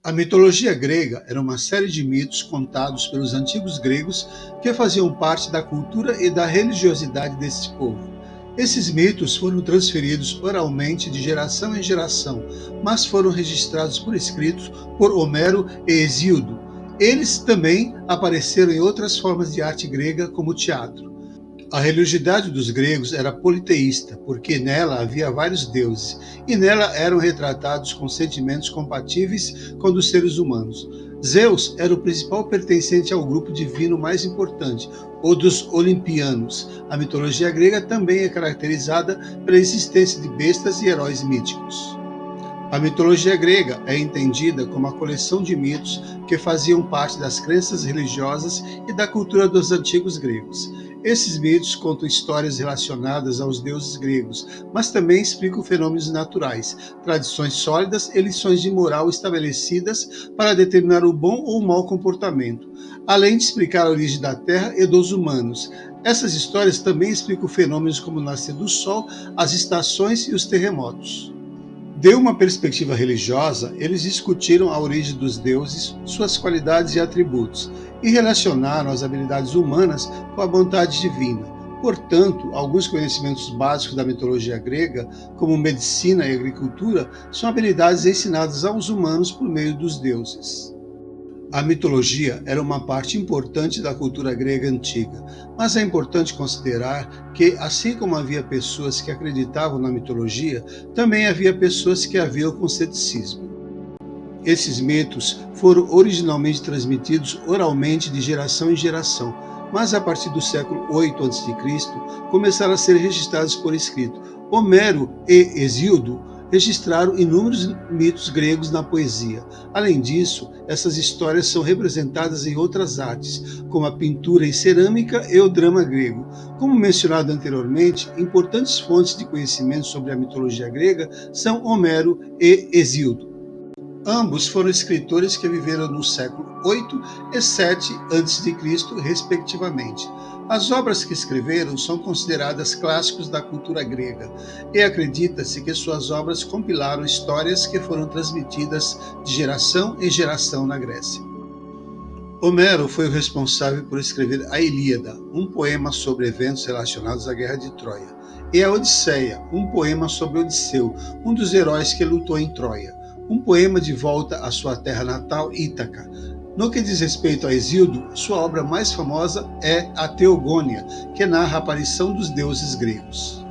A mitologia grega era uma série de mitos contados pelos antigos gregos que faziam parte da cultura e da religiosidade desse povo. Esses mitos foram transferidos oralmente de geração em geração, mas foram registrados por escritos por Homero e Hesíodo. Eles também apareceram em outras formas de arte grega, como o teatro. A religiosidade dos gregos era politeísta, porque nela havia vários deuses, e nela eram retratados com sentimentos compatíveis com os dos seres humanos. Zeus era o principal pertencente ao grupo divino mais importante, o dos Olimpianos. A mitologia grega também é caracterizada pela existência de bestas e heróis míticos. A mitologia grega é entendida como a coleção de mitos que faziam parte das crenças religiosas e da cultura dos antigos gregos. Esses mitos contam histórias relacionadas aos deuses gregos, mas também explicam fenômenos naturais, tradições sólidas e lições de moral estabelecidas para determinar o bom ou o mau comportamento, além de explicar a origem da Terra e dos humanos. Essas histórias também explicam fenômenos como o nascer do Sol, as estações e os terremotos. De uma perspectiva religiosa, eles discutiram a origem dos deuses, suas qualidades e atributos, e relacionaram as habilidades humanas com a vontade divina. Portanto, alguns conhecimentos básicos da mitologia grega, como medicina e agricultura, são habilidades ensinadas aos humanos por meio dos deuses. A mitologia era uma parte importante da cultura grega antiga, mas é importante considerar que, assim como havia pessoas que acreditavam na mitologia, também havia pessoas que a viam com ceticismo. Esses mitos foram originalmente transmitidos oralmente de geração em geração, mas a partir do século 8 a.C. começaram a ser registrados por escrito. Homero e Hesíodo registraram inúmeros mitos gregos na poesia. Além disso, essas histórias são representadas em outras artes, como a pintura em cerâmica e o drama grego. Como mencionado anteriormente, importantes fontes de conhecimento sobre a mitologia grega são Homero e Hesíodo. Ambos foram escritores que viveram no século 8 e 7 a.C., respectivamente. As obras que escreveram são consideradas clássicos da cultura grega, e acredita-se que suas obras compilaram histórias que foram transmitidas de geração em geração na Grécia. Homero foi o responsável por escrever a Ilíada, um poema sobre eventos relacionados à Guerra de Troia, e a Odisseia, um poema sobre Odisseu, um dos heróis que lutou em Troia, um poema de volta à sua terra natal, Ítaca. No que diz respeito a Hesíodo, sua obra mais famosa é a Teogônia, que narra a aparição dos deuses gregos.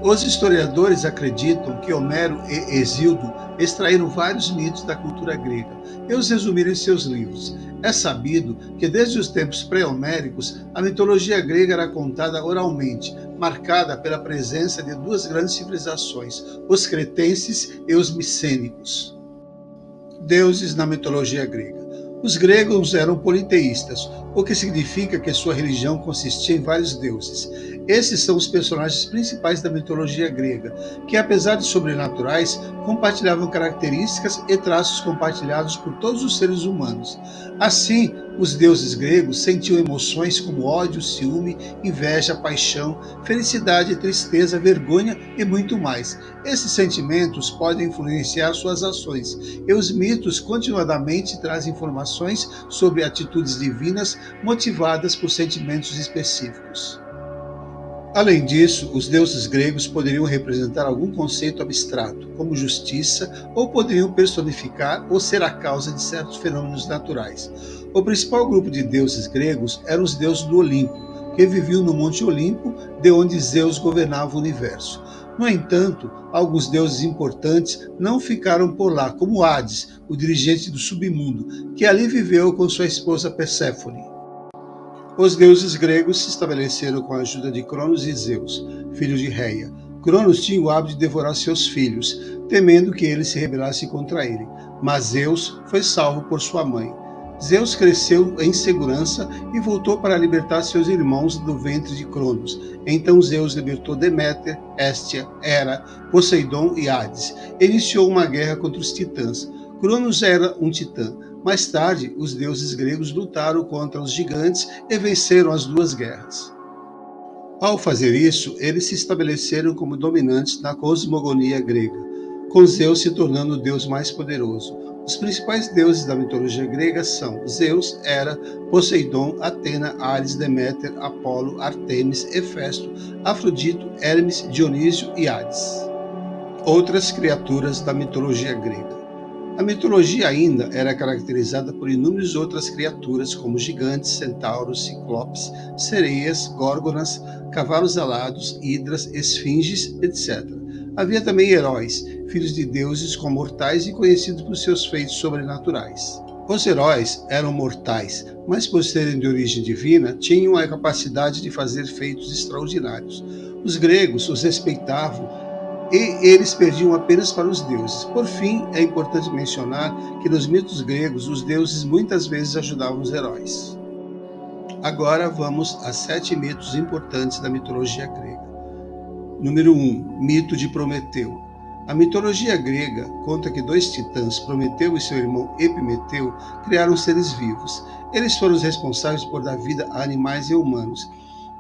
Os historiadores acreditam que Homero e Hesíodo extraíram vários mitos da cultura grega e os resumiram em seus livros. É sabido que desde os tempos pré-homéricos, a mitologia grega era contada oralmente, marcada pela presença de duas grandes civilizações, os cretenses e os micênicos. Deuses na mitologia grega. Os gregos eram politeístas, o que significa que sua religião consistia em vários deuses. Esses são os personagens principais da mitologia grega, que apesar de sobrenaturais, compartilhavam características e traços compartilhados por todos os seres humanos. Assim, os deuses gregos sentiam emoções como ódio, ciúme, inveja, paixão, felicidade, tristeza, vergonha e muito mais. Esses sentimentos podem influenciar suas ações, e os mitos continuadamente trazem informações sobre atitudes divinas motivadas por sentimentos específicos. Além disso, os deuses gregos poderiam representar algum conceito abstrato, como justiça, ou poderiam personificar ou ser a causa de certos fenômenos naturais. O principal grupo de deuses gregos eram os deuses do Olimpo, que viviam no Monte Olimpo, de onde Zeus governava o universo. No entanto, alguns deuses importantes não ficaram por lá, como Hades, o dirigente do submundo, que ali viveu com sua esposa Perséfone. Os deuses gregos se estabeleceram com a ajuda de Cronos e Zeus, filhos de Reia. Cronos tinha o hábito de devorar seus filhos, temendo que eles se rebelassem contra ele, mas Zeus foi salvo por sua mãe. Zeus cresceu em segurança e voltou para libertar seus irmãos do ventre de Cronos. Então Zeus libertou Deméter, Hestia, Hera, Poseidon e Hades. Iniciou uma guerra contra os titãs. Cronos era um titã. Mais tarde, os deuses gregos lutaram contra os gigantes e venceram as duas guerras. Ao fazer isso, eles se estabeleceram como dominantes na cosmogonia grega, com Zeus se tornando o deus mais poderoso. Os principais deuses da mitologia grega são Zeus, Hera, Poseidon, Atena, Ares, Deméter, Apolo, Artemis, Hefesto, Afrodito, Hermes, Dionísio e Hades. Outras criaturas da mitologia grega. A mitologia ainda era caracterizada por inúmeras outras criaturas, como gigantes, centauros, ciclopes, sereias, górgonas, cavalos alados, hidras, esfinges, etc. Havia também heróis, filhos de deuses com mortais e conhecidos por seus feitos sobrenaturais. Os heróis eram mortais, mas por serem de origem divina, tinham a capacidade de fazer feitos extraordinários. Os gregos os respeitavam e eles perdiam apenas para os deuses. Por fim, é importante mencionar que nos mitos gregos, os deuses muitas vezes ajudavam os heróis. Agora vamos a 7 mitos importantes da mitologia grega. Número 1. Mito de Prometeu. A mitologia grega conta que 2 titãs, Prometeu e seu irmão Epimeteu, criaram seres vivos. Eles foram os responsáveis por dar vida a animais e humanos.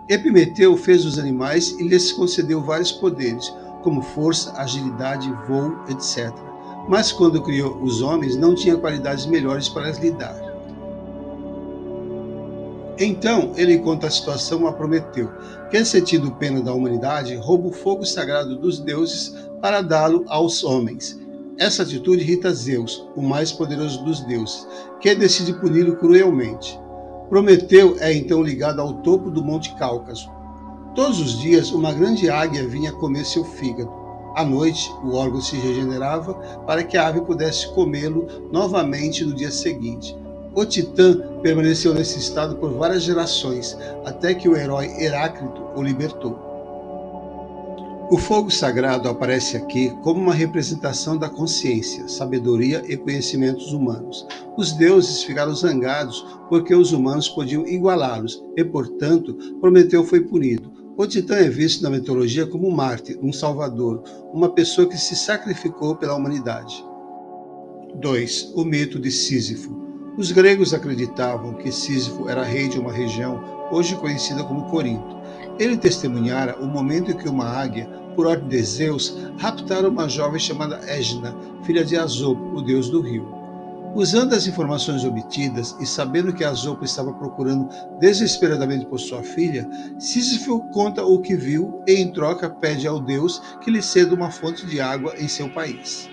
Epimeteu fez os animais e lhes concedeu vários poderes, como força, agilidade, voo, etc. Mas quando criou os homens, não tinha qualidades melhores para lidar. Então ele conta a situação a Prometeu, que, sentindo pena da humanidade, rouba o fogo sagrado dos deuses para dá-lo aos homens. Essa atitude irrita Zeus, o mais poderoso dos deuses, que decide puni-lo cruelmente. Prometeu é então ligado ao topo do Monte Cáucaso. Todos os dias, uma grande águia vinha comer seu fígado. À noite, o órgão se regenerava para que a ave pudesse comê-lo novamente no dia seguinte. O Titã permaneceu nesse estado por várias gerações, até que o herói Heráclito o libertou. O fogo sagrado aparece aqui como uma representação da consciência, sabedoria e conhecimentos humanos. Os deuses ficaram zangados porque os humanos podiam igualá-los e, portanto, Prometeu foi punido. O Titã é visto na mitologia como um mártir, um salvador, uma pessoa que se sacrificou pela humanidade. 2. O mito de Sísifo. Os gregos acreditavam que Sísifo era rei de uma região hoje conhecida como Corinto. Ele testemunhara o momento em que uma águia, por ordem de Zeus, raptara uma jovem chamada Égina, filha de Asopo, o deus do rio. Usando as informações obtidas e sabendo que Asopo estava procurando desesperadamente por sua filha, Sísifo conta o que viu e, em troca, pede ao deus que lhe ceda uma fonte de água em seu país.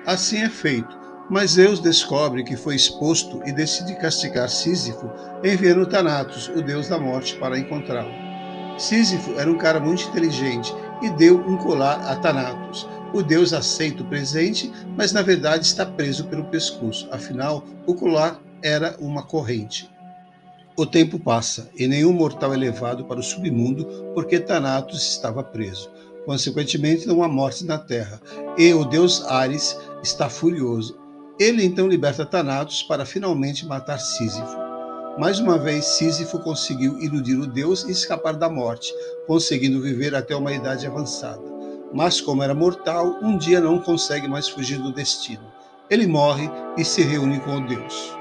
Assim é feito, mas Zeus descobre que foi exposto e decide castigar Sísifo, enviando Thanatos, o deus da morte, para encontrá-lo. Sísifo era um cara muito inteligente e deu um colar a Thanatos. O deus aceita o presente, mas na verdade está preso pelo pescoço, afinal, o colar era uma corrente. O tempo passa e nenhum mortal é levado para o submundo porque Thanatos estava preso. Consequentemente, não há morte na terra, e o deus Ares está furioso. Ele então liberta Thanatos para finalmente matar Sísifo. Mais uma vez, Sísifo conseguiu iludir o deus e escapar da morte, conseguindo viver até uma idade avançada. Mas como era mortal, um dia não consegue mais fugir do destino. Ele morre e se reúne com o deus.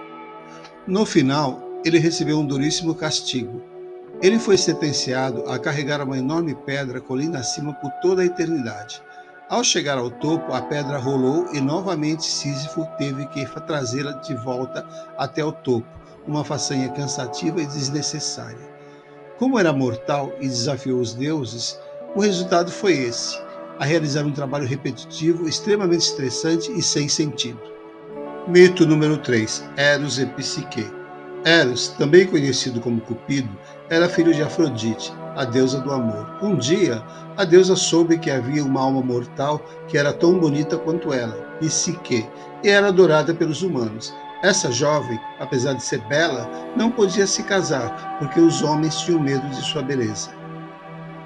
No final, ele recebeu um duríssimo castigo. Ele foi sentenciado a carregar uma enorme pedra colina acima por toda a eternidade. Ao chegar ao topo, a pedra rolou e novamente Sísifo teve que trazê-la de volta até o topo, uma façanha cansativa e desnecessária. Como era mortal e desafiou os deuses, o resultado foi esse: a realizar um trabalho repetitivo, extremamente estressante e sem sentido. Mito número 3. Eros e Psique. Eros, também conhecido como Cupido, era filho de Afrodite, a deusa do amor. Um dia, a deusa soube que havia uma alma mortal que era tão bonita quanto ela, Psique, e era adorada pelos humanos. Essa jovem, apesar de ser bela, não podia se casar, porque os homens tinham medo de sua beleza.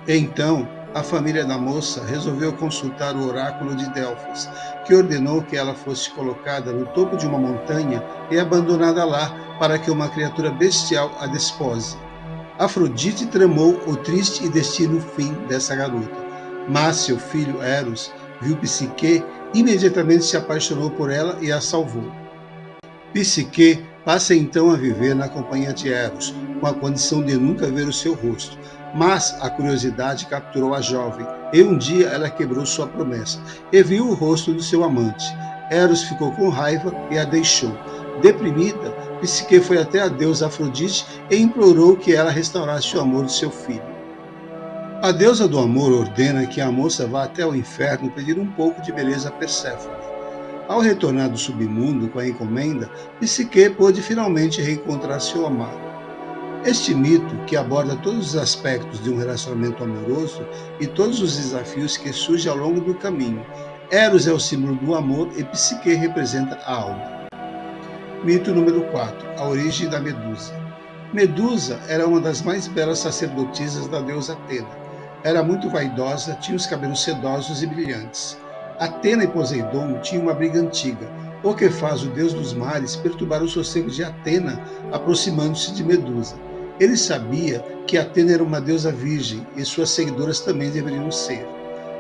Então, a família da moça resolveu consultar o oráculo de Delfos, que ordenou que ela fosse colocada no topo de uma montanha e abandonada lá para que uma criatura bestial a despose. Afrodite tramou o triste e destino fim dessa garota, mas seu filho Eros viu Psique e imediatamente se apaixonou por ela e a salvou. Psique passa então a viver na companhia de Eros, com a condição de nunca ver o seu rosto. Mas a curiosidade capturou a jovem, e um dia ela quebrou sua promessa e viu o rosto do seu amante. Eros ficou com raiva e a deixou. Deprimida, Psique foi até a deusa Afrodite e implorou que ela restaurasse o amor de seu filho. A deusa do amor ordena que a moça vá até o inferno pedir um pouco de beleza a Perséfone. Ao retornar do submundo com a encomenda, Psique pôde finalmente reencontrar seu amado. Este mito, que aborda todos os aspectos de um relacionamento amoroso e todos os desafios que surgem ao longo do caminho. Eros é o símbolo do amor e Psique representa a alma. Mito número 4. A origem da Medusa. Medusa era uma das mais belas sacerdotisas da deusa Atena. Era muito vaidosa, tinha os cabelos sedosos e brilhantes. Atena e Poseidon tinham uma briga antiga, o que faz o deus dos mares perturbar o sossego de Atena, aproximando-se de Medusa. Ele sabia que Atena era uma deusa virgem e suas seguidoras também deveriam ser.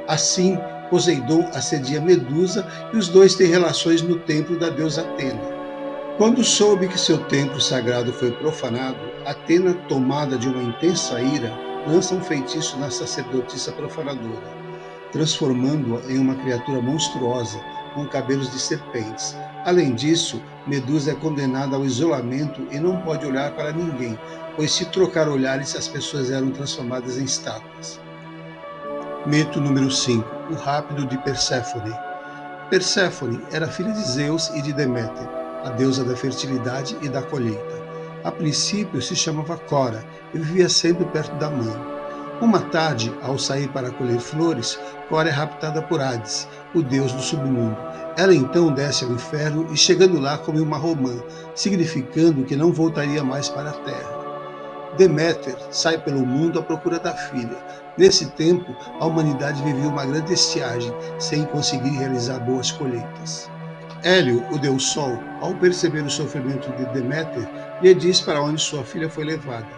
Assim, Poseidon assedia Medusa e os dois têm relações no templo da deusa Atena. Quando soube que seu templo sagrado foi profanado, Atena, tomada de uma intensa ira, lança um feitiço na sacerdotisa profanadora, transformando-a em uma criatura monstruosa com cabelos de serpentes. Além disso, Medusa é condenada ao isolamento e não pode olhar para ninguém, pois se trocar olhares as pessoas eram transformadas em estátuas. Mito número 5. O rapto de Perséfone. Perséfone era filha de Zeus e de Deméter, a deusa da fertilidade e da colheita. A princípio se chamava Cora e vivia sempre perto da mãe. Uma tarde, ao sair para colher flores, Cora é raptada por Hades, o deus do submundo. Ela então desce ao inferno e, chegando lá, come uma romã, significando que não voltaria mais para a terra. Deméter sai pelo mundo à procura da filha. Nesse tempo, a humanidade vivia uma grande estiagem, sem conseguir realizar boas colheitas. Hélio, o deus Sol, ao perceber o sofrimento de Deméter, lhe diz para onde sua filha foi levada.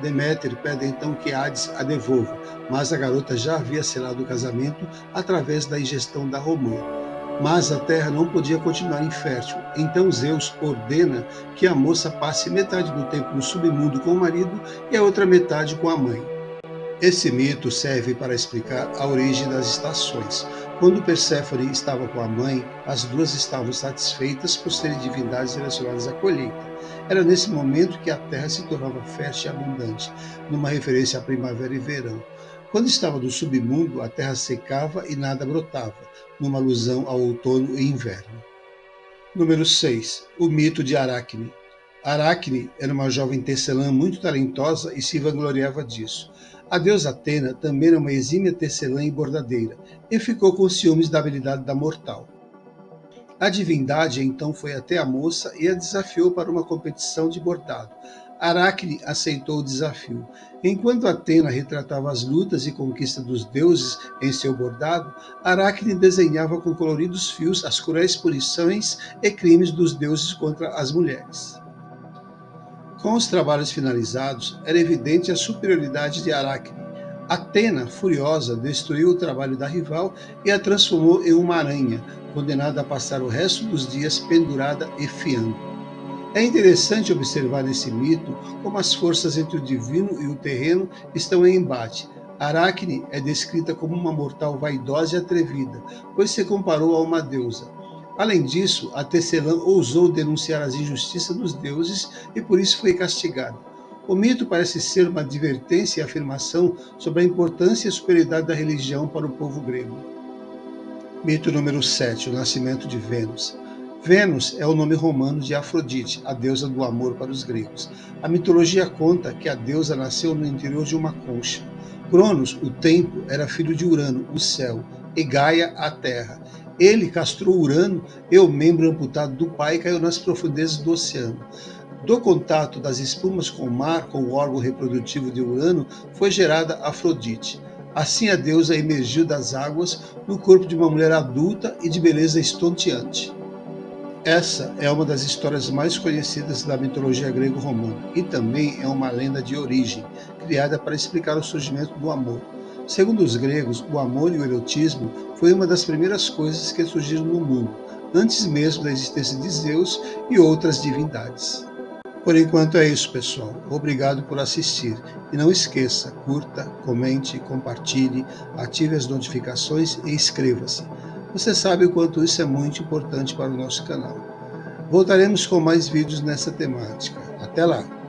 Deméter pede então que Hades a devolva, mas a garota já havia selado o casamento através da ingestão da romã. Mas a terra não podia continuar infértil, então Zeus ordena que a moça passe metade do tempo no submundo com o marido e a outra metade com a mãe. Esse mito serve para explicar a origem das estações. Quando Perséfone estava com a mãe, as duas estavam satisfeitas por serem divindades relacionadas à colheita. Era nesse momento que a terra se tornava fértil e abundante, numa referência à primavera e verão. Quando estava no submundo, a terra secava e nada brotava, numa alusão ao outono e inverno. Número 6. O mito de Aracne. Aracne era uma jovem tecelã muito talentosa e se vangloriava disso. A deusa Atena também era uma exímia tecelã e bordadeira, e ficou com ciúmes da habilidade da mortal. A divindade então foi até a moça e a desafiou para uma competição de bordado. Aracne aceitou o desafio. Enquanto Atena retratava as lutas e conquistas dos deuses em seu bordado, Aracne desenhava com coloridos fios as cruéis punições e crimes dos deuses contra as mulheres. Com os trabalhos finalizados, era evidente a superioridade de Aracne. Atena, furiosa, destruiu o trabalho da rival e a transformou em uma aranha, condenada a passar o resto dos dias pendurada e fiando. É interessante observar nesse mito como as forças entre o divino e o terreno estão em embate. Aracne é descrita como uma mortal vaidosa e atrevida, pois se comparou a uma deusa. Além disso, a tecelã ousou denunciar as injustiças dos deuses e por isso foi castigada. O mito parece ser uma advertência e afirmação sobre a importância e a superioridade da religião para o povo grego. Mito número 7. O nascimento de Vênus. Vênus é o nome romano de Afrodite, a deusa do amor para os gregos. A mitologia conta que a deusa nasceu no interior de uma concha. Cronos, o tempo, era filho de Urano, o céu, e Gaia, a terra. Ele castrou Urano e o membro amputado do pai caiu nas profundezas do oceano. Do contato das espumas com o mar, com o órgão reprodutivo de Urano, foi gerada Afrodite. Assim a deusa emergiu das águas no corpo de uma mulher adulta e de beleza estonteante. Essa é uma das histórias mais conhecidas da mitologia grego-romana e também é uma lenda de origem, criada para explicar o surgimento do amor. Segundo os gregos, o amor e o erotismo foi uma das primeiras coisas que surgiram no mundo, antes mesmo da existência de Zeus e outras divindades. Por enquanto é isso, pessoal. Obrigado por assistir. E não esqueça, curta, comente, compartilhe, ative as notificações e inscreva-se. Você sabe o quanto isso é muito importante para o nosso canal. Voltaremos com mais vídeos nessa temática. Até lá!